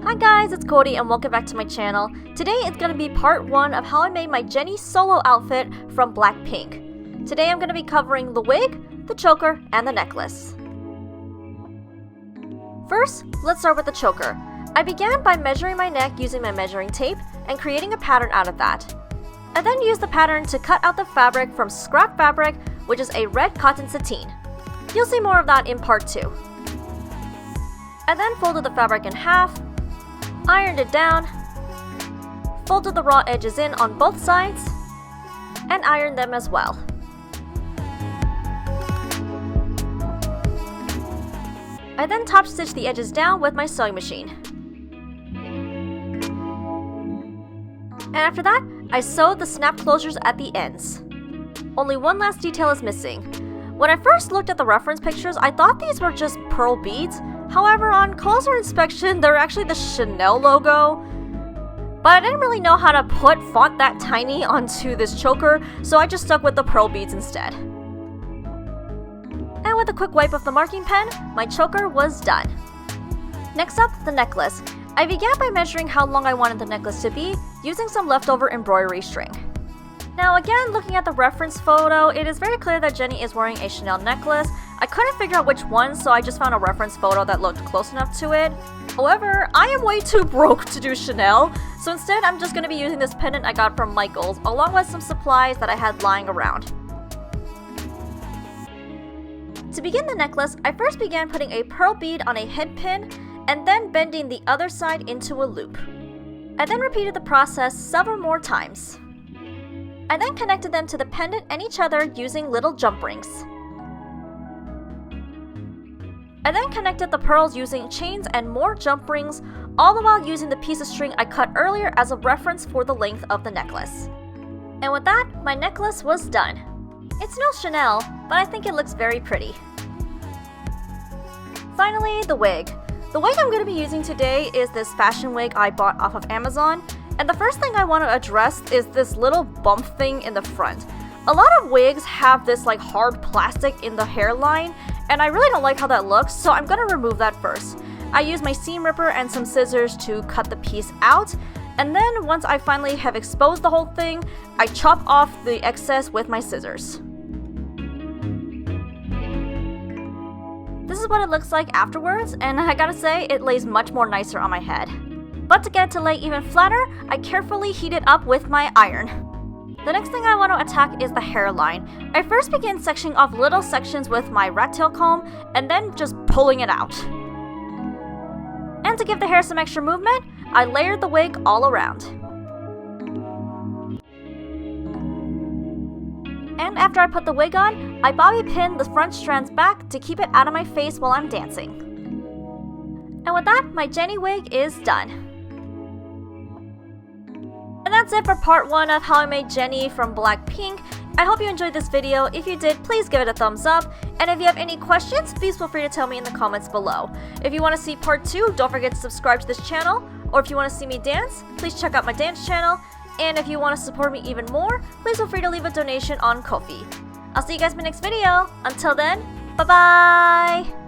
Hi guys, it's Cody and welcome back to my channel. Today it's going to be part 1 of how I made my Jennie solo outfit from BLACKPINK. Today I'm going to be covering the wig, the choker, and the necklace. First, let's start with the choker. I began by measuring my neck using my measuring tape and creating a pattern out of that. I then used the pattern to cut out the fabric from scrap fabric, which is a red cotton sateen. You'll see more of that in part 2. I then folded the fabric in half, ironed it down, folded the raw edges in on both sides, and ironed them as well. I then top stitched the edges down with my sewing machine. And after that, I sewed the snap closures at the ends. Only one last detail is missing. When I first looked at the reference pictures, I thought these were just pearl beads. However, on closer inspection, they're actually the Chanel logo. But I didn't really know how to put font that tiny onto this choker, so I just stuck with the pearl beads instead. And with a quick wipe of the marking pen, my choker was done. Next up, the necklace. I began by measuring how long I wanted the necklace to be, using some leftover embroidery string. Now again, looking at the reference photo, it is very clear that Jennie is wearing a Chanel necklace. I couldn't figure out which one, so I just found a reference photo that looked close enough to it. However, I am way too broke to do Chanel, so instead I'm just going to be using this pendant I got from Michaels, along with some supplies that I had lying around. To begin the necklace, I first began putting a pearl bead on a head pin, and then bending the other side into a loop. I then repeated the process several more times. I then connected them to the pendant and each other using little jump rings. I then connected the pearls using chains and more jump rings, all the while using the piece of string I cut earlier as a reference for the length of the necklace. And with that, my necklace was done. It's no Chanel, but I think it looks very pretty. Finally, the wig. The wig I'm going to be using today is this fashion wig I bought off of Amazon. And the first thing I want to address is this little bump thing in the front. A lot of wigs have this like hard plastic in the hairline, and I really don't like how that looks, so I'm going to remove that first. I use my seam ripper and some scissors to cut the piece out, and then once I finally have exposed the whole thing, I chop off the excess with my scissors. This is what it looks like afterwards, and I gotta say, it lays much more nicer on my head. But to get it to lay even flatter, I carefully heat it up with my iron. The next thing I want to attack is the hairline. I first begin sectioning off little sections with my rat tail comb, and then just pulling it out. And to give the hair some extra movement, I layered the wig all around. And after I put the wig on, I bobby pin the front strands back to keep it out of my face while I'm dancing. And with that, my Jennie wig is done. And that's it for part 1 of how I made Jennie from BLACKPINK. I hope you enjoyed this video. If you did, please give it a thumbs up. And if you have any questions, please feel free to tell me in the comments below. If you want to see part 2, don't forget to subscribe to this channel. Or if you want to see me dance, please check out my dance channel. And if you want to support me even more, please feel free to leave a donation on Ko-fi. I'll see you guys in my next video. Until then, bye-bye!